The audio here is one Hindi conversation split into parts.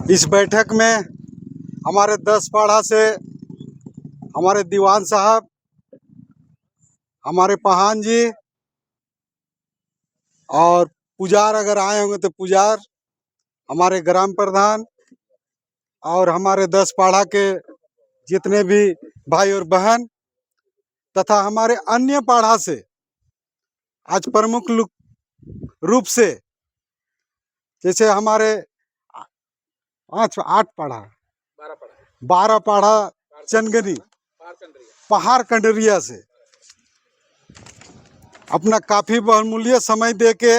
इस बैठक में हमारे 10 पाड़ा से हमारे दीवान साहब, हमारे पहान जी और पुजार अगर आए होंगे तो पुजार, हमारे ग्राम प्रधान और हमारे 10 पाड़ा के जितने भी भाई और बहन तथा हमारे अन्य पाड़ा से आज प्रमुख रूप से, जैसे हमारे 8 पाड़ा 12 पाड़ा चनगनी पहाड़ कंडरिया से अपना काफ़ी बहुमूल्य समय देके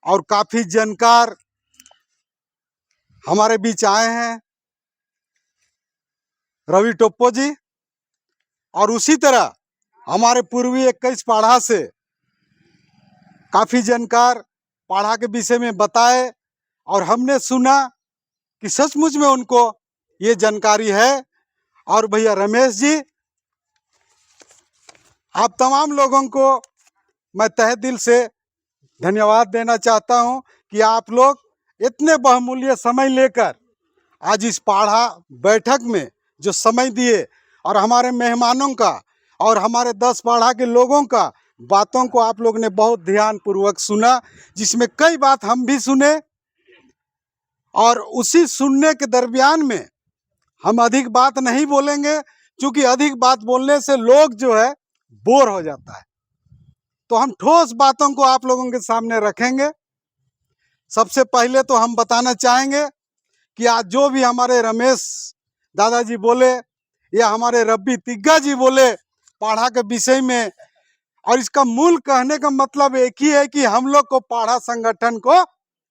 और काफ़ी जानकार हमारे बीच आए हैं रवि टोप्पो जी। और उसी तरह हमारे पूर्वी 21 पाड़ा से काफ़ी जानकार पाड़ा के विषय में बताए और हमने सुना कि सचमुच में उनको ये जानकारी है। और भैया रमेश जी, आप तमाम लोगों को मैं तहे दिल से धन्यवाद देना चाहता हूं कि आप लोग इतने बहुमूल्य समय लेकर आज इस पाड़ा बैठक में जो समय दिए और हमारे मेहमानों का और हमारे 10 पाड़ा के लोगों का बातों को आप लोग ने बहुत ध्यान पूर्वक सुना, जिसमें कई बात हम भी सुने। और उसी सुनने के दरमियान में हम अधिक बात नहीं बोलेंगे, क्योंकि अधिक बात बोलने से लोग जो है बोर हो जाता है। तो हम ठोस बातों को आप लोगों के सामने रखेंगे। सबसे पहले तो हम बताना चाहेंगे कि आज जो भी हमारे रमेश दादाजी बोले या हमारे रब्बी तिग्गा जी बोले पाड़ा के विषय में, और इसका मूल कहने का मतलब एक ही है कि हम लोग को पाड़ा संगठन को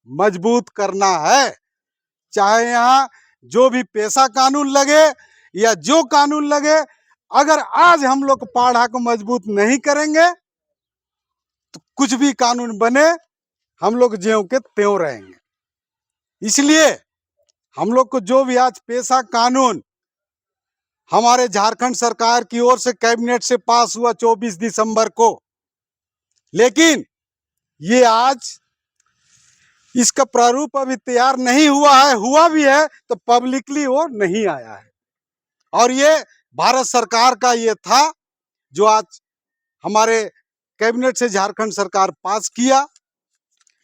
मजबूत करना है। चाहे यहाँ जो भी पेशा कानून लगे या जो कानून लगे, अगर आज हम लोग पाड़ा को मजबूत नहीं करेंगे तो कुछ भी कानून बने हम लोग ज्यों के त्यों रहेंगे। इसलिए हम लोग को जो भी आज पेशा कानून हमारे झारखंड सरकार की ओर से कैबिनेट से पास हुआ 24 दिसंबर को, लेकिन ये आज इसका प्रारूप अभी तैयार नहीं हुआ है। हुआ भी है तो पब्लिकली वो नहीं आया है। और ये भारत सरकार का ये था जो आज हमारे कैबिनेट से झारखंड सरकार पास किया,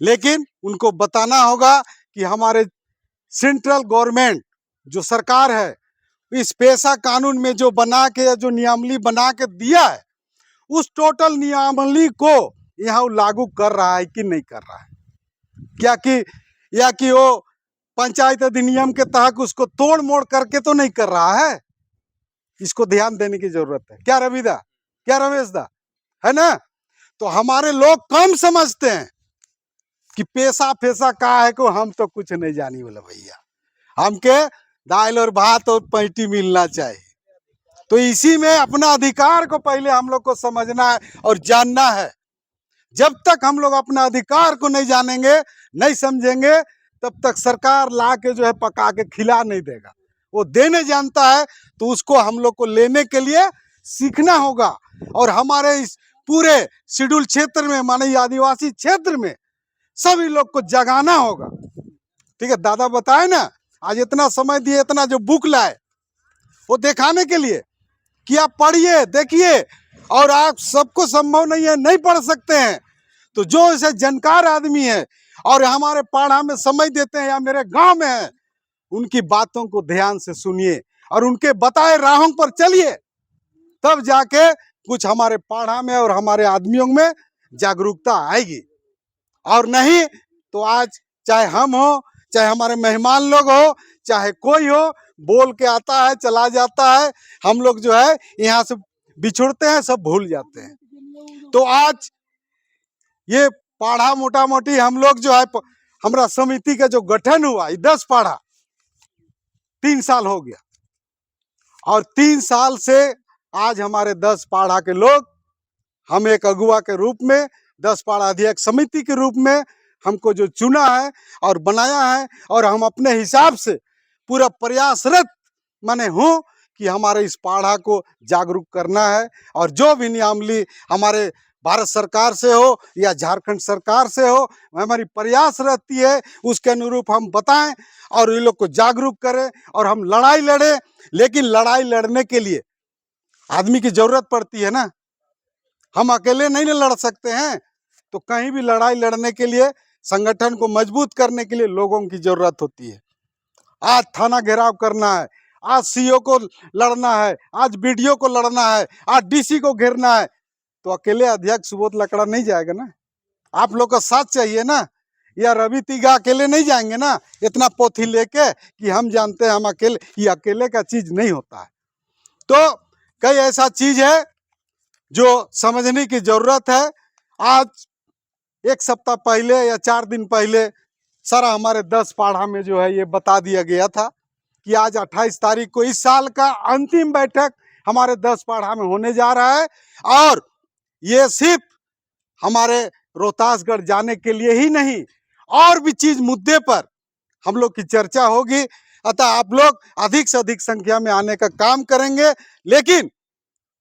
लेकिन उनको बताना होगा कि हमारे सेंट्रल गवर्नमेंट जो सरकार है इस पेशा कानून में जो बना के जो नियमावली बना के दिया है, उस टोटल नियमावली को यहाँ लागू कर रहा है कि नहीं कर रहा है, क्या कि या कि वो पंचायत अधिनियम के तहत उसको तोड़ मोड़ करके तो नहीं कर रहा है। इसको ध्यान देने की जरूरत है। क्या रविदा, क्या रमेश दा, है ना? तो हमारे लोग कम समझते हैं कि पेशा फेशा का है को हम तो कुछ नहीं जानी बोला भैया, हमके दाल और भात और पैटी मिलना चाहिए। तो इसी में अपना अधिकार को पहले हम लोग को समझना है और जानना है। जब तक हम लोग अपना अधिकार को नहीं जानेंगे, नहीं समझेंगे, तब तक सरकार ला के जो है पका के खिला नहीं देगा। वो देने जानता है तो उसको हम लोग को लेने के लिए सीखना होगा। और हमारे इस पूरे शेड्यूल क्षेत्र में, माने आदिवासी क्षेत्र में सभी लोग को जगाना होगा। ठीक है, दादा बताए ना, आज इतना समय दिए, इतना जो बुक लाए वो दिखाने के लिए कि आप पढ़िए, देखिए। और आप सबको संभव नहीं है, नहीं पढ़ सकते हैं, तो जो ऐसे जानकार आदमी है और हमारे पाड़ा में समय देते हैं या मेरे गांव में है, उनकी बातों को ध्यान से सुनिए और उनके बताए राहों पर चलिए, तब जाके कुछ हमारे पाड़ा में और हमारे आदमियों में जागरूकता आएगी। और नहीं तो आज चाहे हम हो, चाहे हमारे मेहमान लोग हो, चाहे कोई हो, बोल के आता है चला जाता है, हम लोग जो है यहाँ से बिछुड़ते हैं, सब भूल जाते हैं। तो आज ये पाड़ा मोटा मोटी हम लोग जो है हमारा समिति का जो गठन हुआ, 10 पाड़ा 3 साल हो गया, और 3 साल से आज हमारे 10 पाड़ा के लोग, हम एक अगुवा के रूप में, 10 पाड़ा अध्यक्ष समिति के रूप में हमको जो चुना है और बनाया है, और हम अपने हिसाब से पूरा प्रयासरत माने हूँ कि हमारे इस पाड़ा को जागरूक करना है। और जो भी नियमावली हमारे भारत सरकार से हो या झारखंड सरकार से हो, हमारी प्रयास रहती है उसके अनुरूप हम बताएं और ये लोग को जागरूक करें और हम लड़ाई लड़ें। लेकिन लड़ाई लड़ने के लिए आदमी की जरूरत पड़ती है ना, हम अकेले नहीं ना लड़ सकते हैं। तो कहीं भी लड़ाई लड़ने के लिए, संगठन को मजबूत करने के लिए लोगों की जरूरत होती है। आज थाना घेराव करना है, आज सीओ को लड़ना है, आज बीडीओ को लड़ना है, आज डीसी को घेरना है, तो अकेले अध्यक्ष सुबोध लकड़ा नहीं जाएगा ना, आप लोग का साथ चाहिए ना। या रवि तिगा अकेले नहीं जाएंगे ना इतना पोथी लेके कि हम जानते हैं हम अकेले, ये अकेले का चीज नहीं होता है। तो कई ऐसा चीज है जो समझने की जरूरत है। आज 1 सप्ताह पहले या 4 दिन पहले सारा हमारे 10 पाढ़ा में जो है ये बता दिया गया था कि आज 28 तारीख को इस साल का अंतिम बैठक हमारे 10 पाढ़ा में होने जा रहा है। और ये सिर्फ हमारे रोहतासगढ़ जाने के लिए ही नहीं, और भी चीज मुद्दे पर हम लोग की चर्चा होगी। अतः आप लोग अधिक से अधिक संख्या में आने का काम करेंगे। लेकिन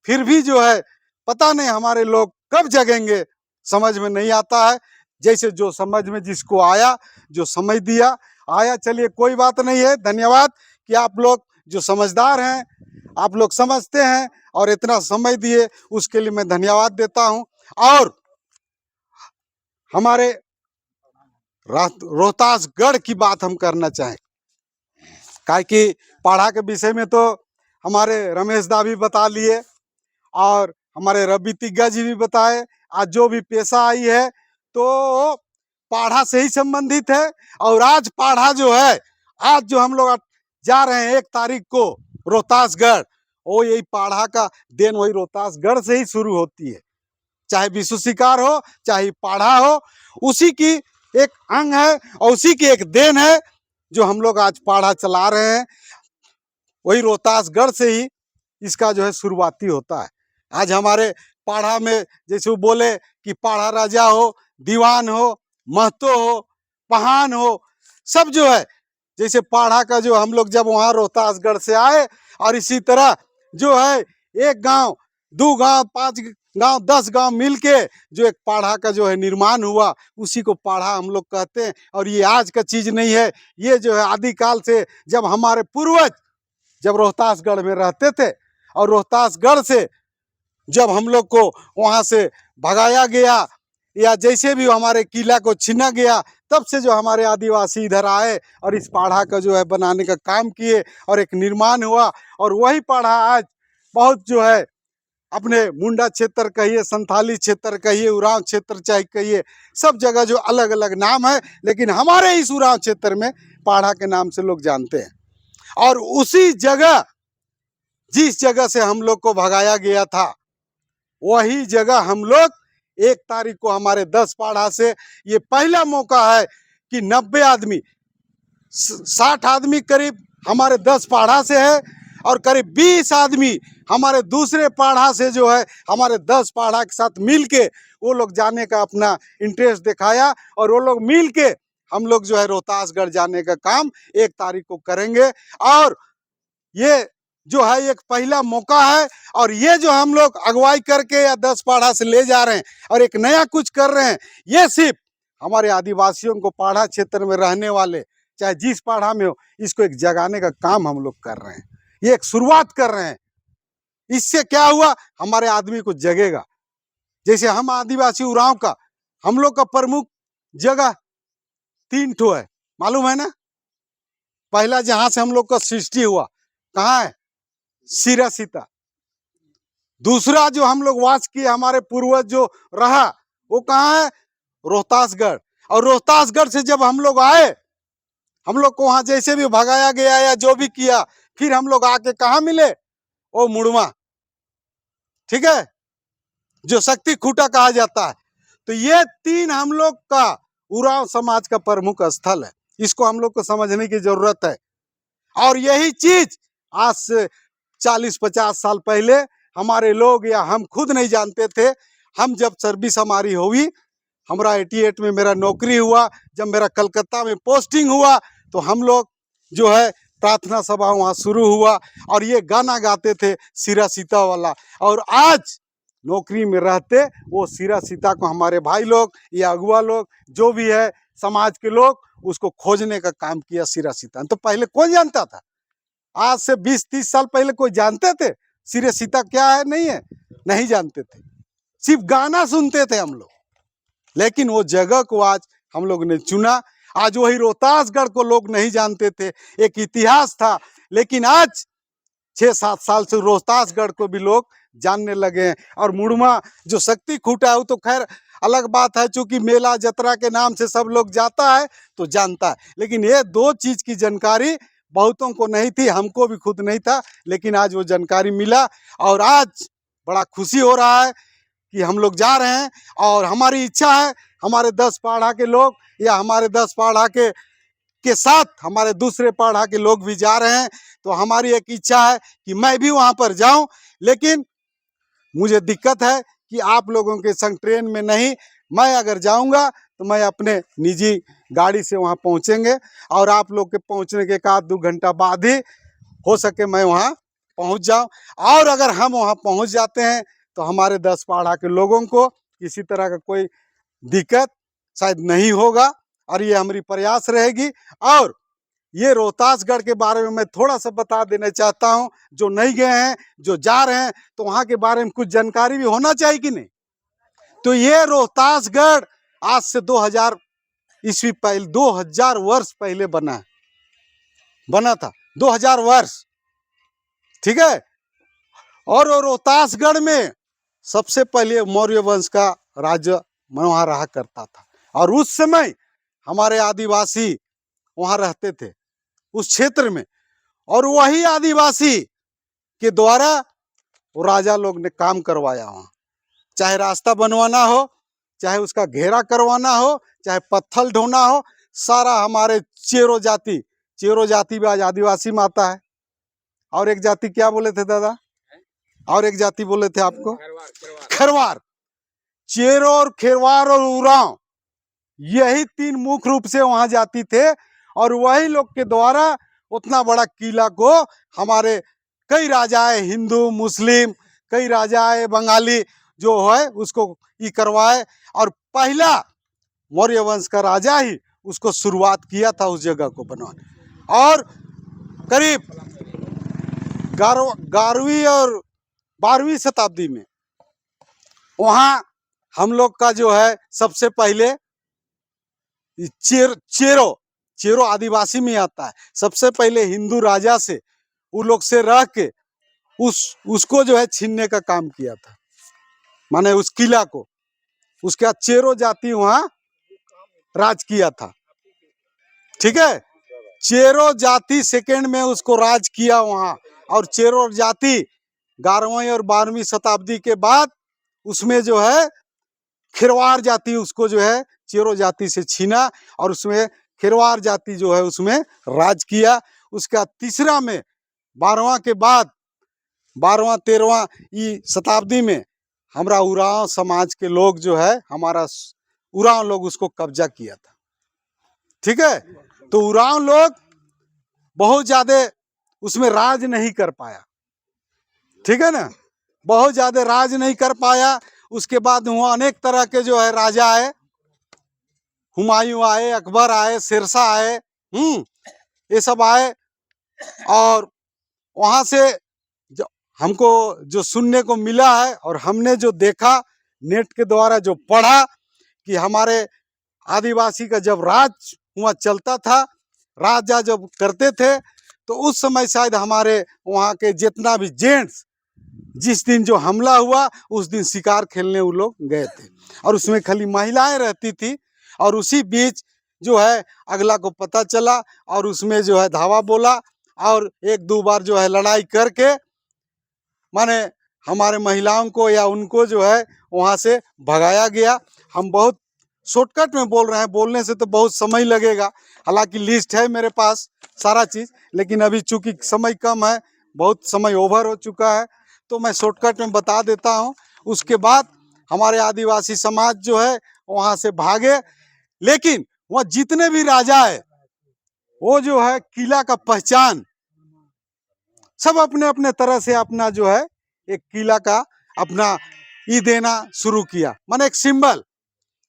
फिर भी जो है पता नहीं हमारे लोग कब जगेंगे, समझ में नहीं आता है। जैसे जो समझ में जिसको आया, जो समझ दिया आया, चलिए कोई बात नहीं है। धन्यवाद कि आप लोग जो समझदार हैं, आप लोग समझते हैं और इतना समझ दिए, उसके लिए मैं धन्यवाद देता हूं। और हमारे रोहतासगढ़ की बात हम करना चाहें, काहे कि पाढ़ा के विषय में तो हमारे रमेश दा भी बता लिए और हमारे रवि तिग्गा जी भी बताए। आज जो भी पेशा आई है तो पाढ़ा से ही संबंधित है। और आज पाढ़ा जो है, आज जो हम लोग जा रहे हैं 1 तारीख को रोहतासगढ़, वो यही पाढ़ा का देन वही रोहतासगढ़ से ही शुरू होती है। चाहे विश्व शिकार हो, चाहे पाढ़ा हो, उसी की एक अंग है और उसी की एक देन है जो हम लोग आज पाढ़ा चला रहे हैं। वही रोहतासगढ़ से ही इसका जो है शुरुआती होता है। आज हमारे पाढ़ा में जैसे वो बोले कि पाढ़ा राजा हो, दीवान हो, महतो हो, पहान हो, सब जो है जैसे पाढ़ा का जो हम लोग जब वहाँ रोहतासगढ़ से आए, और इसी तरह जो है 1 गांव, 2 गांव, 5 गांव, 10 गांव मिलके जो एक पाढ़ा का जो है निर्माण हुआ, उसी को पाढ़ा हम लोग कहते हैं। और ये आज का चीज नहीं है, ये जो है आदिकाल से जब हमारे पूर्वज जब रोहतासगढ़ में रहते थे और रोहतासगढ़ से जब हम लोग को वहां से भगाया गया या जैसे भी हमारे किला को छीना गया, तब से जो हमारे आदिवासी इधर आए और इस पाढ़ा का जो है बनाने का काम किए और एक निर्माण हुआ। और वही पाढ़ा आज बहुत जो है अपने मुंडा क्षेत्र कहिए, संथाली क्षेत्र कहिए, उरांव क्षेत्र चाहे कहिए, सब जगह जो अलग अलग नाम है, लेकिन हमारे इस उरांव क्षेत्र में पाढ़ा के नाम से लोग जानते हैं। और उसी जगह जिस जगह से हम लोग को भगाया गया था, वही जगह हम लोग 1 तारीख को हमारे 10 पाढ़ा से ये पहला मौका है कि 90 आदमी, 60 आदमी करीब हमारे 10 पाढ़ा से है और करीब 20 आदमी हमारे दूसरे पाढ़ा से जो है हमारे 10 पाढ़ा के साथ मिलके वो लोग जाने का अपना इंटरेस्ट दिखाया। और वो लोग मिलके हम लोग जो है रोहतासगढ़ जाने का काम 1 तारीख को करेंगे। और ये जो है एक पहला मौका है, और ये जो हम लोग अगुवाई करके या 10 पाढ़ा से ले जा रहे हैं और एक नया कुछ कर रहे हैं, ये सिर्फ हमारे आदिवासियों को, पाढ़ा क्षेत्र में रहने वाले चाहे जिस पाढ़ा में हो, इसको एक जगाने का काम हम लोग कर रहे हैं। ये एक शुरुआत कर रहे हैं। इससे क्या हुआ, हमारे आदमी को जगेगा। जैसे हम आदिवासी उरांव का, हम लोग का प्रमुख जगह 3 ठो है, मालूम है ना। पहला जहां से हम लोग का सृष्टि हुआ कहाँ है, सिरा सीता। दूसरा जो हम लोग वास किए, हमारे पूर्वज जो रहा, वो कहाँ है, रोहतासगढ़। और रोहतासगढ़ से जब हम लोग आए, हम लोग को वहां जैसे भी भगाया गया या जो भी किया, फिर हम लोग आके कहाँ मिले, वो मुड़वा, ठीक है, जो शक्ति खूटा कहा जाता है। तो ये 3 हम लोग का उरांव समाज का प्रमुख स्थल है। इसको हम लोग को समझने की जरूरत है। और यही चीज आज से 40-50 साल पहले हमारे लोग या हम खुद नहीं जानते थे। हम जब सर्विस हमारी हुई, हमारा 88 में मेरा नौकरी हुआ, जब मेरा कलकत्ता में पोस्टिंग हुआ, तो हम लोग जो है प्रार्थना सभा वहाँ शुरू हुआ और ये गाना गाते थे सिरा सीता वाला। और आज नौकरी में रहते, वो सीरा सीता को हमारे भाई लोग या अगुआ लोग जो भी है समाज के लोग उसको खोजने का काम किया सीरा सीता। तो पहले कौन जानता था? आज से 20-30 साल पहले कोई जानते थे सीरा सीता क्या है? नहीं है, नहीं जानते थे, सिर्फ गाना सुनते थे हम लोग। लेकिन वो जगह को आज हम लोग ने चुना। आज वही रोहतासगढ़ को लोग नहीं जानते थे, एक इतिहास था, लेकिन आज 6-7 साल से रोहतासगढ़ को भी लोग जानने लगे हैं। और मुड़मा जो शक्ति खूंटा है वो तो खैर अलग बात है, चूंकि मेला जतरा के नाम से सब लोग जाता है तो जानता है, लेकिन ये दो चीज की जानकारी बहुतों को नहीं थी, हमको भी खुद नहीं था, लेकिन आज वो जानकारी मिला। और आज बड़ा खुशी हो रहा है कि हम लोग जा रहे हैं, और हमारी इच्छा है हमारे 10 पाढ़ा के लोग या हमारे 10 पाढ़ा के साथ हमारे दूसरे पाढ़ा के लोग भी जा रहे हैं। तो हमारी एक इच्छा है कि मैं भी वहां पर जाऊं, लेकिन मुझे दिक्कत है कि आप लोगों के संग ट्रेन में नहीं, मैं अगर जाऊंगा तो मैं अपने निजी गाड़ी से वहां पहुंचेंगे, और आप लोग के पहुंचने के 1-2 घंटा बाद ही हो सके मैं वहां पहुंच जाऊं। और अगर हम वहां पहुंच जाते हैं तो हमारे 10 पाढ़ा के लोगों को किसी तरह का कोई दिक्कत शायद नहीं होगा, और ये हमारी प्रयास रहेगी। और ये रोहतासगढ़ के बारे में मैं थोड़ा सा बता देना चाहता हूँ, जो नहीं गए हैं, जो जा रहे हैं, तो वहाँ के बारे में कुछ जानकारी भी होना चाहिए कि नहीं। तो ये रोहतासगढ़ आज से 2000 ईस्वी पहले, 2000 वर्ष पहले बना था, 2000 वर्ष, ठीक है। और रोहतासगढ़ में सबसे पहले मौर्य वंश का राज्य वहाँ रहा करता था, और उस समय हमारे आदिवासी वहाँ रहते थे उस क्षेत्र में, और वही आदिवासी के द्वारा वो राजा लोग ने काम करवाया वहाँ, चाहे रास्ता बनवाना हो, चाहे उसका घेरा करवाना हो, चाहे पत्थर ढोना हो, सारा हमारे चेरो जाति भी आज आदिवासी में आता है। और एक जाति क्या बोले थे दादा? और एक जाति बोले थे आपको? खरवार। चेरो और खेरवार और उरांव, यही 3 मुख्य रूप से वहां जाति थे, और वही लोग के द्वारा उतना बड़ा किला को हमारे कई राजा है, हिंदू मुस्लिम कई राजा है, बंगाली जो है उसको ये करवाए, और पहला मौर्य वंश का राजा ही उसको शुरुआत किया था उस जगह को बनवाने। और करीब 11वीं और 12वीं शताब्दी में वहाँ हम लोग का जो है सबसे पहले चेरो आदिवासी में आता है, सबसे पहले हिंदू राजा से उन लोग से रह के उसको जो है छीनने का काम किया था, माने उस किला को। उसके बाद चेरो जाति वहाँ राज किया था, ठीक है। चेरो जाति सेकेंड में उसको राज किया वहाँ, और चेरो जाति 11वीं और 12वीं शताब्दी के बाद उसमें जो है खिरवार जाति उसको जो है चेरो जाति से छीना, और उसमें खिरवार जाति जो है उसमें राज किया। उसका तीसरा में 12वां के बाद 12वां-13वां शताब्दी में हमारा उरांव समाज के लोग जो है, हमारा उरांव लोग उसको कब्जा किया था, ठीक है। तो उरांव लोग बहुत ज्यादा उसमें राज नहीं कर पाया, ठीक है ना, बहुत ज्यादा राज नहीं कर पाया। उसके बाद वहाँ अनेक तरह के जो है राजा आए, हुमायूं आए, अकबर आए, शेरशाह आए, ये सब आए। और वहाँ से जो हमको जो सुनने को मिला है और हमने जो देखा नेट के द्वारा, जो पढ़ा, कि हमारे आदिवासी का जब राज वहाँ चलता था, राजा जब करते थे, तो उस समय शायद हमारे वहाँ के जितना भी जेंट्स, जिस दिन जो हमला हुआ उस दिन शिकार खेलने वो लोग गए थे, और उसमें खाली महिलाएं रहती थी। और उसी बीच जो है अगला को पता चला, और उसमें जो है धावा बोला, और 1-2 बार जो है लड़ाई करके माने हमारे महिलाओं को या उनको जो है वहाँ से भगाया गया। हम बहुत शॉर्टकट में बोल रहे हैं, बोलने से तो बहुत समय लगेगा, हालांकि लिस्ट है मेरे पास सारा चीज़, लेकिन अभी चूंकि समय कम है, बहुत समय ओवर हो चुका है, तो मैं शॉर्टकट में बता देता हूँ। उसके बाद हमारे आदिवासी समाज जो है वहाँ से भागे, लेकिन वहाँ जितने भी राजा है वो जो है किला का पहचान सब अपने अपने तरह से अपना जो है एक किला का अपना ये देना शुरू किया, माने एक सिंबल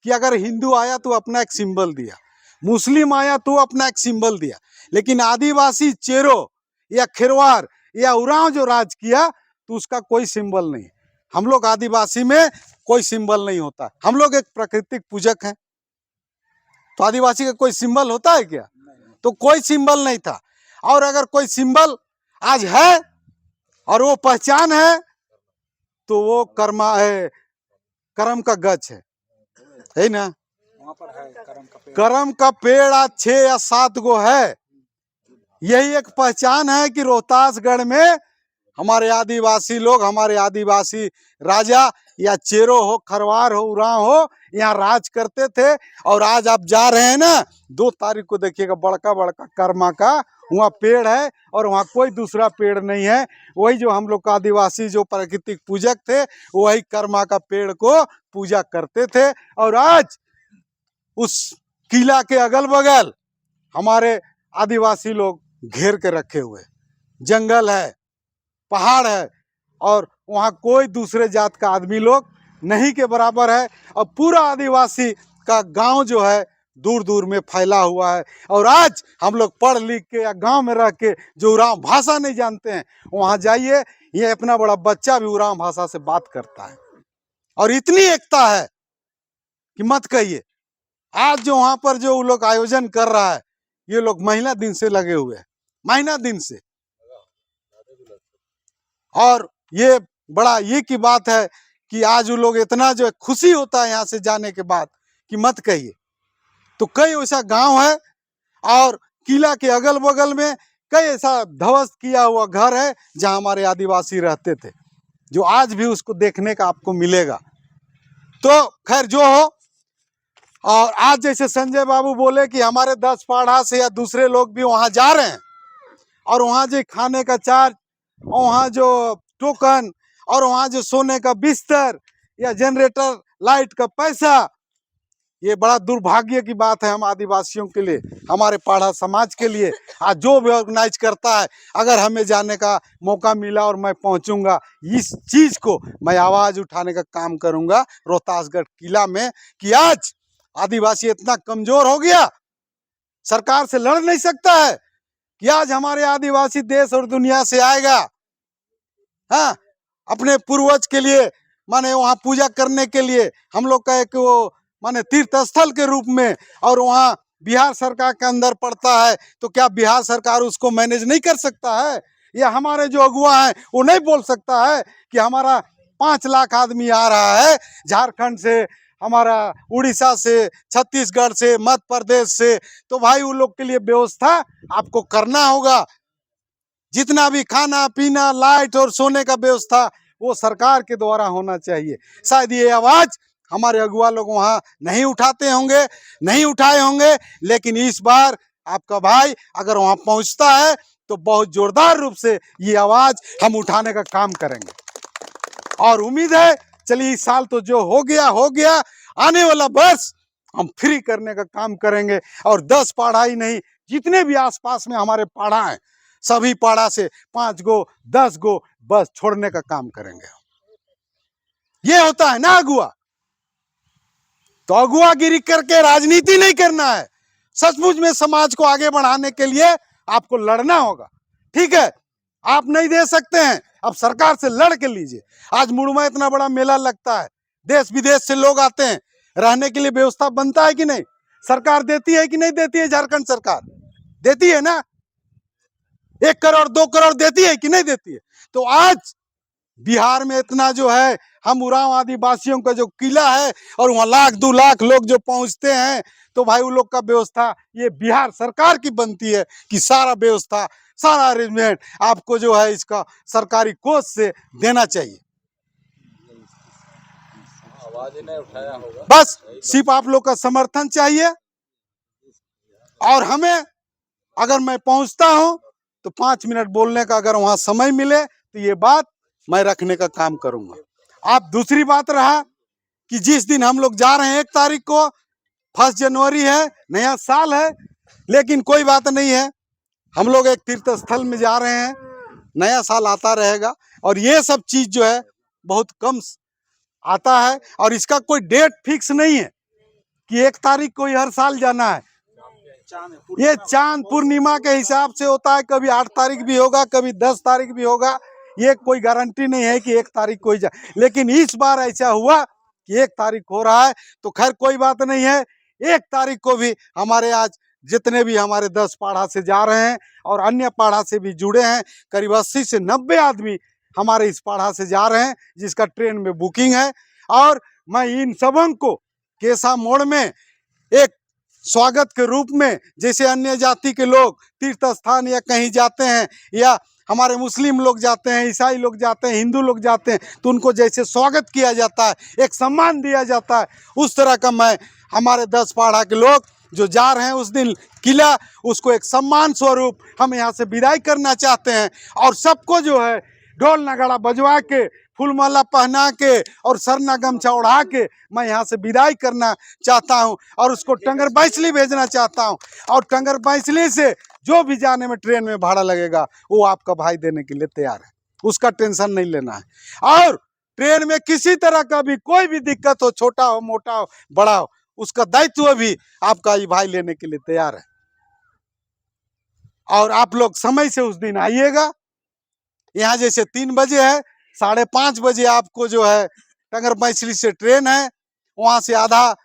कि अगर हिंदू आया तो अपना एक सिंबल दिया, मुस्लिम आया तो अपना एक सिंबल दिया, लेकिन आदिवासी चेरो या खिरवार या उरांव जो राज किया तो उसका कोई सिंबल नहीं। हम लोग आदिवासी में कोई सिंबल नहीं होता, हम लोग एक प्राकृतिक पूजक हैं। तो आदिवासी का कोई सिंबल होता है क्या? तो कोई सिंबल नहीं था। और अगर कोई सिंबल आज है और वो पहचान है तो वो कर्मा है, करम का गच है ना? वहां पर है करम का पेड़ आज 6 या 7 गो है। यही एक पहचान है कि रोहतासगढ़ में हमारे आदिवासी लोग, हमारे आदिवासी राजा या चेरो हो, खरवार हो, उरांव हो, यहाँ राज करते थे। और आज आप जा रहे हैं ना, 2 तारीख को देखिएगा बड़का बड़का कर्मा का वहाँ पेड़ है और वहाँ कोई दूसरा पेड़ नहीं है। वही जो हम लोग का आदिवासी जो प्राकृतिक पूजक थे वही कर्मा का पेड़ को पूजा करते थे। और आज उस किला के अगल बगल हमारे आदिवासी लोग घेर के रखे हुए, जंगल है, पहाड़ है, और वहाँ कोई दूसरे जात का आदमी लोग नहीं के बराबर है। और पूरा आदिवासी का गांव जो है दूर दूर में फैला हुआ है। और आज हम लोग पढ़ लिख के या गांव में रह के जो उरांव भाषा नहीं जानते हैं, वहाँ जाइए, ये अपना बड़ा बच्चा भी उरांव भाषा से बात करता है। और इतनी एकता है कि मत कहिए। आज जो वहाँ पर जो लोग आयोजन कर रहा है, ये लोग महीना दिन से लगे हुए हैं, महीना दिन से। और ये बड़ा ये की बात है कि आज वो लोग इतना जो खुशी होता है यहाँ से जाने के बाद कि मत कहिए। तो कई ऐसा गांव है और किला के अगल बगल में कई ऐसा ध्वस्त किया हुआ घर है जहां हमारे आदिवासी रहते थे, जो आज भी उसको देखने का आपको मिलेगा। तो खैर जो हो, और आज जैसे संजय बाबू बोले कि हमारे 10 पाढ़ा से या दूसरे लोग भी वहां जा रहे हैं, और वहां जो खाने का चार्ज, वहाँ जो टोकन, और वहाँ जो सोने का बिस्तर या जनरेटर लाइट का पैसा, ये बड़ा दुर्भाग्य की बात है हम आदिवासियों के लिए, हमारे पाढ़ा समाज के लिए। आज जो भी ऑर्गेनाइज करता है, अगर हमें जाने का मौका मिला और मैं पहुंचूंगा, इस चीज को मैं आवाज उठाने का काम करूंगा रोहतासगढ़ किला में कि आज आदिवासी इतना कमजोर हो गया, सरकार से लड़ नहीं सकता है, कि आज हमारे आदिवासी देश और दुनिया से आएगा, हाँ, अपने पूर्वज के लिए, माने वहाँ पूजा करने के लिए हम लोग का एक वो माने तीर्थ स्थल के रूप में, और वहाँ बिहार सरकार के अंदर पड़ता है, तो क्या बिहार सरकार उसको मैनेज नहीं कर सकता है? या हमारे जो अगुआ हैं वो नहीं बोल सकता है कि हमारा 5 लाख आदमी आ रहा है झारखंड से, हमारा उड़ीसा से, छत्तीसगढ़ से, मध्य प्रदेश से, तो भाई उन लोग के लिए व्यवस्था आपको करना होगा। जितना भी खाना पीना, लाइट और सोने का व्यवस्था वो सरकार के द्वारा होना चाहिए। शायद ये आवाज हमारे अगुआ लोग वहां नहीं उठाते होंगे, नहीं उठाए होंगे, लेकिन इस बार आपका भाई अगर वहां पहुंचता है तो बहुत जोरदार रूप से ये आवाज हम उठाने का काम करेंगे। और उम्मीद है, चलिए इस साल तो जो हो गया, आने वाला वर्ष हम फ्री करने का काम करेंगे। और 10 पाढ़ा ही नहीं, जितने भी आसपास में हमारे पाढ़ा हैं, सभी पाढ़ा से 5 गो 10 गो बस छोड़ने का काम करेंगे। ये होता है ना अगुआ। तो अगुआगिरी करके राजनीति नहीं करना है, सचमुच में समाज को आगे बढ़ाने के लिए आपको लड़ना होगा। ठीक है, आप नहीं दे सकते हैं, अब सरकार से लड़ के लीजिए। आज मुड़ में इतना बड़ा मेला लगता है, देश विदेश से लोग आते हैं, रहने के लिए व्यवस्था बनता है कि नहीं? सरकार देती है कि नहीं देती है? झारखंड सरकार देती है ना, 1 करोड़ 2 करोड़ देती है कि नहीं देती है? तो आज बिहार में इतना जो है, हम उरांव आदिवासियों का जो किला है, और वहाँ 1 2 लाख लोग जो पहुंचते हैं, तो भाई उन लोग का व्यवस्था ये बिहार सरकार की बनती है कि सारा व्यवस्था, सारा अरेंजमेंट आपको जो है इसका सरकारी कोष से देना चाहिए। आवाज नहीं उठाया होगा, बस सिर्फ आप लोग का समर्थन चाहिए। और हमें, अगर मैं पहुंचता हूं तो 5 मिनट बोलने का अगर वहां समय मिले तो ये बात मैं रखने का काम करूंगा। आप दूसरी बात रहा कि जिस दिन हम लोग जा रहे हैं 1 तारीख को, 1 जनवरी है, नया साल है, लेकिन कोई बात नहीं है, हम लोग एक तीर्थ स्थल में जा रहे हैं, नया साल आता रहेगा। और ये सब चीज जो है बहुत कम आता है और इसका कोई डेट फिक्स नहीं है कि 1 तारीख को ही हर साल जाना है। ये चांद पूर्णिमा के हिसाब से होता है, कभी 8 तारीख भी होगा, कभी 10 तारीख भी होगा। ये कोई गारंटी नहीं है कि 1 तारीख को ही जा, लेकिन इस बार ऐसा हुआ कि 1 तारीख हो रहा है, तो खैर कोई बात नहीं है। 1 तारीख को भी हमारे आज जितने भी हमारे 10 पाढ़ा से जा रहे हैं और अन्य पाढ़ा से भी जुड़े हैं, करीब 80 से 90 आदमी हमारे इस पाढ़ा से जा रहे हैं, जिसका ट्रेन में बुकिंग है। और मैं इन सबों को केसा मोड़ में एक स्वागत के रूप में, जैसे अन्य जाति के लोग तीर्थ स्थान या कहीं जाते हैं, या हमारे मुस्लिम लोग जाते हैं, ईसाई लोग जाते हैं, हिंदू लोग जाते हैं, तो उनको जैसे स्वागत किया जाता है, एक सम्मान दिया जाता है, उस तरह का मैं हमारे 10 पाढ़ा के लोग जो जा रहे हैं उस दिन किला, उसको एक सम्मान स्वरूप हम यहाँ से विदाई करना चाहते हैं। और सबको जो है ढोल नगाड़ा बजवा के, फूलमाला पहना के और सरना गमछा ओढ़ा के मैं यहाँ से विदाई करना चाहता हूँ और उसको टंगर बैसली भेजना चाहता हूँ। और टंगर बैसली से जो भी जाने में ट्रेन में भाड़ा लगेगा वो आपका भाई देने के लिए तैयार है, उसका टेंशन नहीं लेना है। और ट्रेन में किसी तरह का भी कोई भी दिक्कत हो, छोटा हो, मोटा हो, बड़ा हो, उसका दायित्व भी आपका ये भाई लेने के लिए तैयार है। और आप लोग समय से उस दिन आइएगा। यहाँ जैसे 3 बजे है, 5:30 बजे आपको जो है टंगर बैसली से ट्रेन है, वहाँ से आधा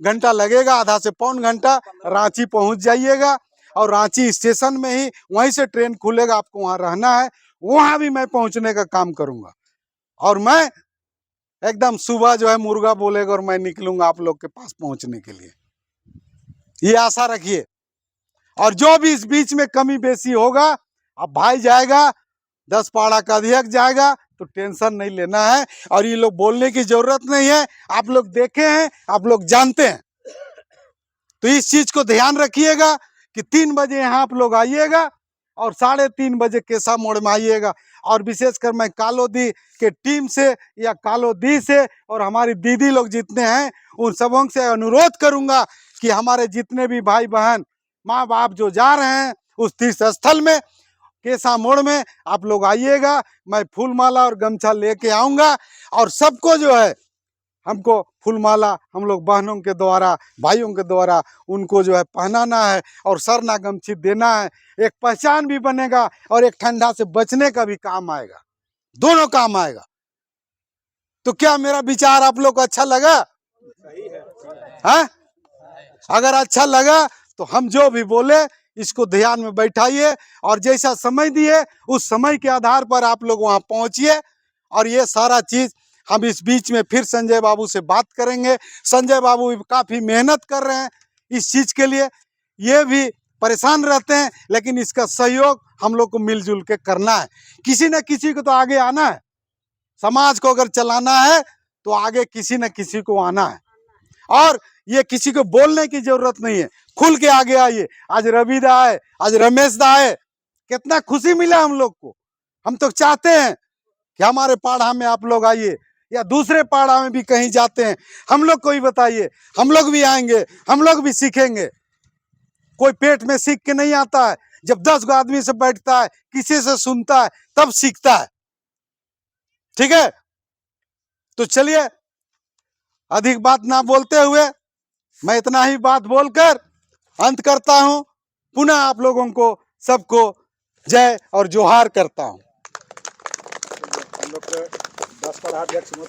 घंटा लगेगा, आधा से पौन घंटा रांची पहुँच जाइएगा। और रांची स्टेशन में ही वहीं से ट्रेन खुलेगा, आपको वहाँ रहना है, वहाँ भी मैं पहुँचने का काम करूँगा। और मैं एकदम सुबह जो है मुर्गा बोलेगा और मैं निकलूँगा आप लोग के पास पहुँचने के लिए, ये आशा रखिए। और जो भी इस बीच में कमी बेसी होगा, अब भाई जाएगा, 10 पाढ़ा का अध्यक्ष जाएगा, तो टेंशन नहीं लेना है और ये लोग बोलने की जरूरत नहीं है। आप लोग देखे हैं, आप लोग जानते हैं। तो इस चीज को ध्यान रखिएगा कि 3 बजे यहाँ आप लोग आइएगा और 3:30 बजे केसा मोड़ में आइएगा। और विशेषकर मैं कालोदी के टीम से या कालोदी से और हमारी दीदी लोग जितने हैं उन सबों से अनुरोध करूंगा कि हमारे जितने भी भाई बहन माँ बाप जो जा रहे हैं उस तीर्थ स्थल में केसा मोड़ में आप लोग आइएगा। मैं फूलमाला और गमछा लेके आऊँगा और सबको जो है हमको फूलमाला हम लोग बहनों के द्वारा, भाइयों के द्वारा उनको जो है पहनाना है और सरना गमछी देना है। एक पहचान भी बनेगा और एक ठंडा से बचने का भी काम आएगा, दोनों काम आएगा। तो क्या मेरा विचार आप लोग को अच्छा लगा? हाँ, अगर अच्छा लगा तो हम जो भी बोले इसको ध्यान में बैठाइए और जैसा समय दिए उस समय के आधार पर आप लोग वहां पहुंचिए। और ये सारा चीज हम इस बीच में फिर संजय बाबू से बात करेंगे। संजय बाबू भी काफी मेहनत कर रहे हैं इस चीज के लिए, ये भी परेशान रहते हैं, लेकिन इसका सहयोग हम लोग को मिलजुल के करना है। किसी न किसी को तो आगे आना है, समाज को अगर चलाना है तो आगे किसी न किसी को आना है। और ये किसी को बोलने की जरूरत नहीं है, खुल के आगे आइए। आज रवि दा है, आज रमेश दा है, कितना खुशी मिला हम लोग को। हम तो चाहते हैं कि हमारे पाढ़ा में आप लोग आइए या दूसरे पाढ़ा में भी कहीं जाते हैं, हम लोग को ही बताइए, हम लोग भी आएंगे, हम लोग भी सीखेंगे। कोई पेट में सीख के नहीं आता है, जब 10 आदमी से बैठता है, किसी से सुनता है, तब सीखता है। ठीक है, तो चलिए अधिक बात ना बोलते हुए मैं इतना ही बात बोलकर अंत करता हूं। पुनः आप लोगों को सबको जय और जोहार करता हूं। हम लोग 10 पाढ़ा अध्यक्ष